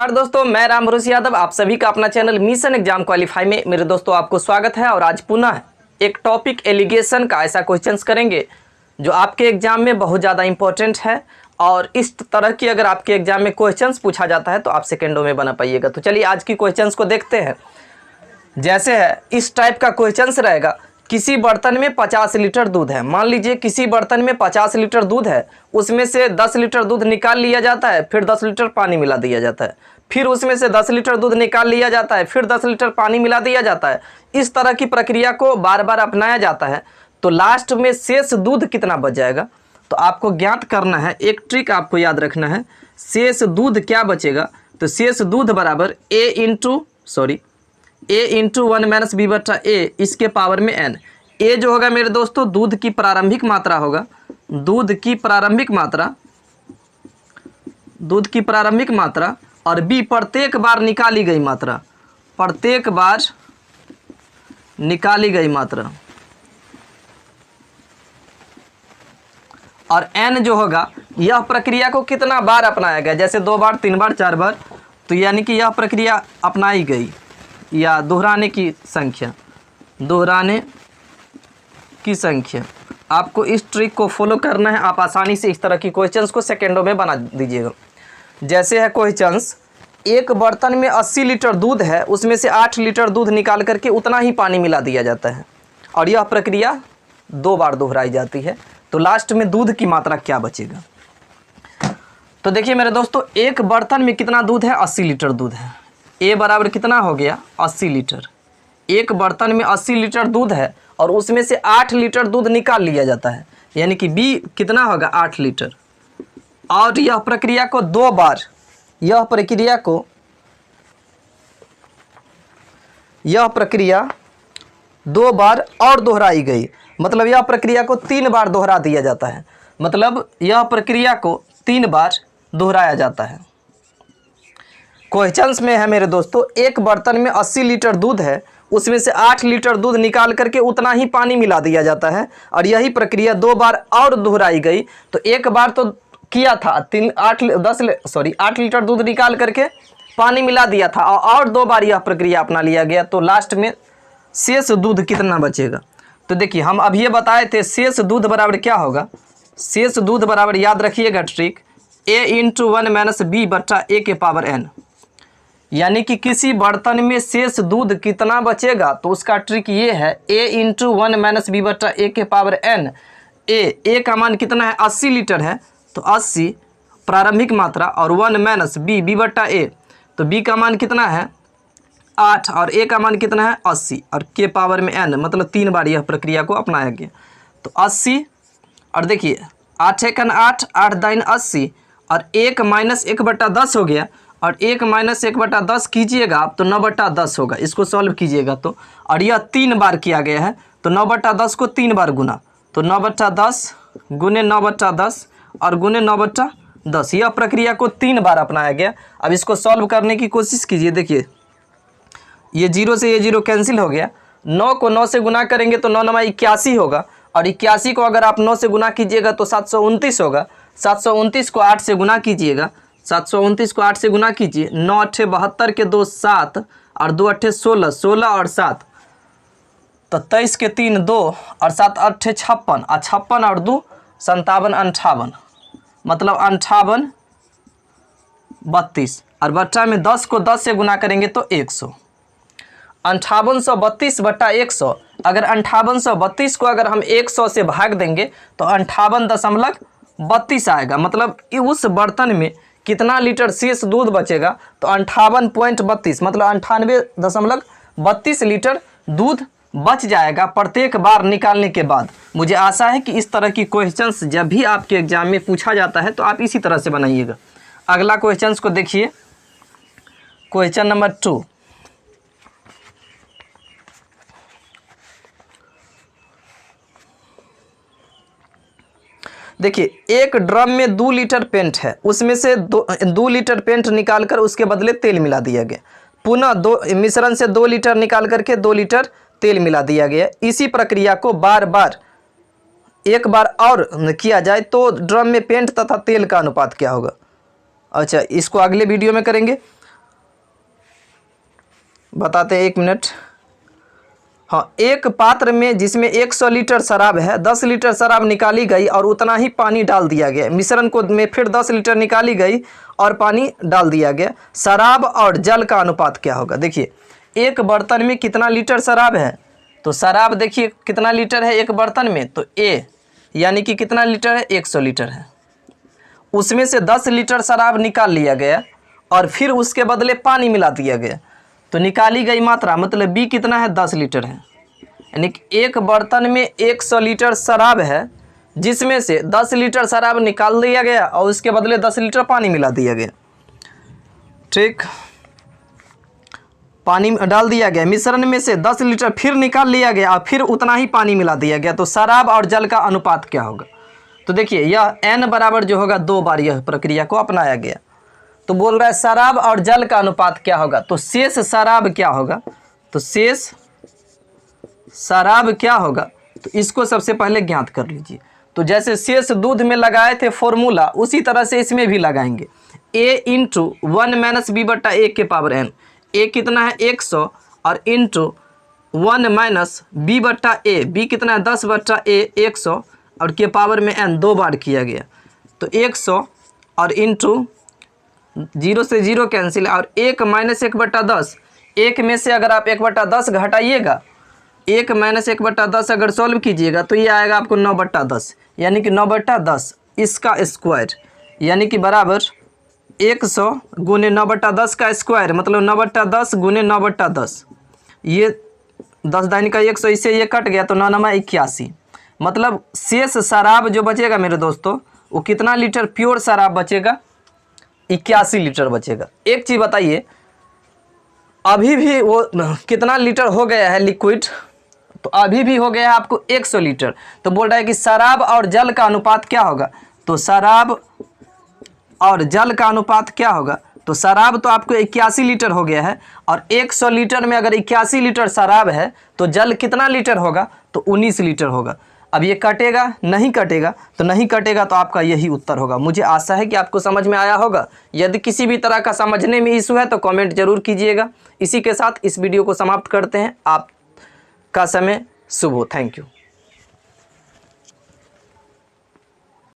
नमस्कार दोस्तों, मैं राम भरोसे यादव आप सभी का अपना चैनल मिशन एग्जाम क्वालिफाई में मेरे दोस्तों आपको स्वागत है। और आज पुनः एक टॉपिक एलिगेशन का ऐसा क्वेश्चंस करेंगे जो आपके एग्जाम में बहुत ज़्यादा इंपॉर्टेंट है। और इस तरह की अगर आपके एग्जाम में क्वेश्चंस पूछा जाता है तो आप सेकेंडों में बना पाइएगा। तो चलिए आज की क्वेश्चंस को देखते हैं। जैसे है इस टाइप का क्वेश्चंस रहेगा, किसी बर्तन में 50 लीटर दूध है। मान लीजिए किसी बर्तन में 50 लीटर दूध है, उसमें से 10 लीटर दूध निकाल लिया जाता है, फिर 10 लीटर पानी मिला दिया जाता है, फिर उसमें से 10 लीटर दूध निकाल लिया जाता है, फिर 10 लीटर पानी मिला दिया जाता है। इस तरह की प्रक्रिया को बार बार अपनाया जाता है तो लास्ट में शेष दूध कितना बच जाएगा। तो आपको ज्ञात करना है, एक ट्रिक आपको याद रखना है। शेष दूध क्या बचेगा, तो शेष दूध बराबर ए इंटू 1 माइनस बी बटा ए इसके पावर में एन। ए जो होगा मेरे दोस्तों दूध की प्रारंभिक मात्रा होगा, दूध की प्रारंभिक मात्रा, और बी प्रत्येक बार निकाली गई मात्रा, प्रत्येक बार निकाली गई मात्रा, और एन जो होगा यह प्रक्रिया को कितना बार अपनाया गया, जैसे 2 बार 3 बार 4 बार, तो यानी कि यह प्रक्रिया अपनाई गई या दोहराने की संख्या। आपको इस ट्रिक को फॉलो करना है, आप आसानी से इस तरह की क्वेश्चंस को सेकेंडों में बना दीजिएगा। जैसे है क्वेश्चंस, एक बर्तन में 80 लीटर दूध है, उसमें से 8 लीटर दूध निकाल करके उतना ही पानी मिला दिया जाता है और यह प्रक्रिया 2 बार दोहराई जाती है। तो लास्ट में दूध की मात्रा क्या बचेगा। तो देखिए मेरे दोस्तों, एक बर्तन में कितना दूध है, 80 लीटर दूध है। ए बराबर कितना हो गया, 80 लीटर। एक बर्तन में 80 लीटर दूध है और उसमें से 8 लीटर दूध निकाल लिया जाता है, यानी कि बी कितना होगा, 8 लीटर। और यह प्रक्रिया को 2 बार, यह प्रक्रिया 2 बार और दोहराई गई, मतलब यह प्रक्रिया को 3 बार दोहरा दिया जाता है, मतलब यह प्रक्रिया को 3 बार दोहराया जाता है। क्वेश्चंस में है मेरे दोस्तों, एक बर्तन में 80 लीटर दूध है, उसमें से 8 लीटर दूध निकाल करके उतना ही पानी मिला दिया जाता है और यही प्रक्रिया 2 बार और दोहराई गई। तो एक बार तो किया था 8 लीटर दूध निकाल करके पानी मिला दिया था और 2 बार यह प्रक्रिया अपना लिया गया। तो लास्ट में शेष दूध कितना बचेगा। तो देखिए हम अभी ये बताए थे शेष दूध बराबर क्या होगा। शेष दूध बराबर याद रखिएगा ट्रिक, ए इंटू 1 माइनस बी बटा ए के पावर एन। यानी कि किसी बर्तन में शेष दूध कितना बचेगा तो उसका ट्रिक ये है, ए इंटू 1 माइनस बी बटा ए के पावर एन। ए का मान कितना है, 80 लीटर है, तो 80 प्रारंभिक मात्रा, और 1 माइनस बी बटा ए, तो बी का मान कितना है 8 और ए का मान कितना है 80 और के पावर में एन, मतलब 3 बार यह प्रक्रिया को अपनाया गया। तो 80 और देखिए 8 एकन 8, 8 दाइन 80 और 1 माइनस 1 बटा 10 हो गया, और 1 माइनस 1 बटा 10 कीजिएगा आप तो 9 बटा 10 होगा। इसको सॉल्व कीजिएगा तो, और यह 3 बार किया गया है तो 9 बटा 10 को 3 बार गुना, तो 9 बटा 10 गुने 9 बटा 10 और गुने 9 बटा 10, यह प्रक्रिया को 3 बार अपनाया गया। अब इसको सॉल्व करने की कोशिश कीजिए। देखिए ये 0 से ये 0 कैंसिल हो गया, 9 को 9 से गुना करेंगे तो 9 9 81 होगा, और 81 को अगर आप 9 से गुना कीजिएगा तो 729 होगा। 729 को 8 से गुना कीजिएगा, 729 को 8 से गुना कीजिए, 9 अट्ठे 72 के 2 7 और 2 अट्ठे 16, 16 और 7 तो 23 के 3 2 और 7 अट्ठे 56 और 56 और 2 57 58, मतलब 58 32, और बट्टा में 10 को 10 से गुना करेंगे तो 100। 5832 बट्टा 100, अगर 5832 को अगर हम 100 से भाग देंगे तो 58.32 आएगा, मतलब उस बर्तन में कितना लीटर शेष दूध बचेगा, तो 58.32 मतलब 98.32 लीटर दूध बच जाएगा प्रत्येक बार निकालने के बाद। मुझे आशा है कि इस तरह की क्वेश्चंस जब भी आपके एग्जाम में पूछा जाता है तो आप इसी तरह से बनाइएगा। अगला क्वेश्चंस को देखिए, क्वेश्चन नंबर 2। देखिए एक ड्रम में 2 लीटर पेंट है, उसमें से 2 लीटर पेंट निकालकर उसके बदले तेल मिला दिया गया। पुनः मिश्रण से 2 लीटर निकाल करके 2 लीटर तेल मिला दिया गया। इसी प्रक्रिया को बार बार एक बार और किया जाए तो ड्रम में पेंट तथा तेल का अनुपात क्या होगा। अच्छा, इसको अगले वीडियो में करेंगे। बताते हैं, 1 मिनट। हाँ, एक पात्र में जिसमें 100 लीटर शराब है, 10 लीटर शराब निकाली गई और उतना ही पानी डाल दिया गया। मिश्रण को में फिर 10 लीटर निकाली गई और पानी डाल दिया गया। शराब और जल का अनुपात क्या होगा? देखिए, एक बर्तन में कितना लीटर शराब है, तो शराब देखिए कितना लीटर है एक बर्तन में, तो ए यानी कि कितना लीटर है, 100 लीटर है। उसमें से 10 लीटर शराब निकाल लिया गया और फिर उसके बदले पानी मिला दिया गया, तो निकाली गई मात्रा मतलब बी कितना है, 10 लीटर है। यानी कि एक बर्तन में 100 लीटर शराब है, जिसमें से 10 लीटर शराब निकाल दिया गया और उसके बदले 10 लीटर पानी मिला दिया गया। ठीक, पानी डाल दिया गया, मिश्रण में से 10 लीटर फिर निकाल लिया गया और फिर उतना ही पानी मिला दिया गया, तो शराब और जल का अनुपात क्या होगा? तो देखिए, यह n बराबर जो होगा 2 बार यह प्रक्रिया को अपनाया गया। तो बोल रहा है शराब और जल का अनुपात क्या होगा, तो शेष शराब क्या होगा, तो शेष शराब क्या होगा, तो इसको सबसे पहले ज्ञात कर लीजिए। तो जैसे शेष दूध में लगाए थे फॉर्मूला, उसी तरह से इसमें भी लगाएंगे। a इंटू 1 - b बट्टा a के पावर n। a कितना है 100 और इंटू 1 - b बट्टा a, b कितना है 10 बट्टा a 100 और के पावर में n 2 बार किया गया, तो 100 और इंटू 0 से 0 कैंसिल और 1 - 1 बट्टा 10। 1 में से अगर आप 1 बट्टा 10 घटाइएगा, 1 - 1 बट्टा 10 अगर सॉल्व कीजिएगा तो ये आएगा आपको 9 बट्टा 10, यानी कि 9 बट्टा 10 इसका स्क्वायर, यानी कि बराबर 100 गुने 9 बट्टा 10 का स्क्वायर, मतलब 9 बट्टा 10 गुने 9 बट्टा 10। ये 10 दानी का 100, इससे ये कट गया तो 9 9 81। मतलब शेष शराब जो बचेगा मेरे दोस्तों, वो कितना लीटर प्योर शराब बचेगा, 81 लीटर बचेगा। एक चीज़ बताइए, अभी भी वो कितना लीटर हो गया है लिक्विड, तो अभी भी हो गया है आपको 100 लीटर। तो बोल रहा है कि शराब और जल का अनुपात क्या होगा, तो शराब और जल का अनुपात क्या होगा, तो शराब तो आपको 81 लीटर हो गया है और 100 लीटर में अगर 81 लीटर शराब है तो जल कितना लीटर होगा, तो 19 लीटर होगा। अब ये कटेगा नहीं कटेगा, तो नहीं कटेगा तो आपका यही उत्तर होगा। मुझे आशा है कि आपको समझ में आया होगा। यदि किसी भी तरह का समझने में इशू है तो कमेंट जरूर कीजिएगा। इसी के साथ इस वीडियो को समाप्त करते हैं। आपका समय शुभ हो। Thank you.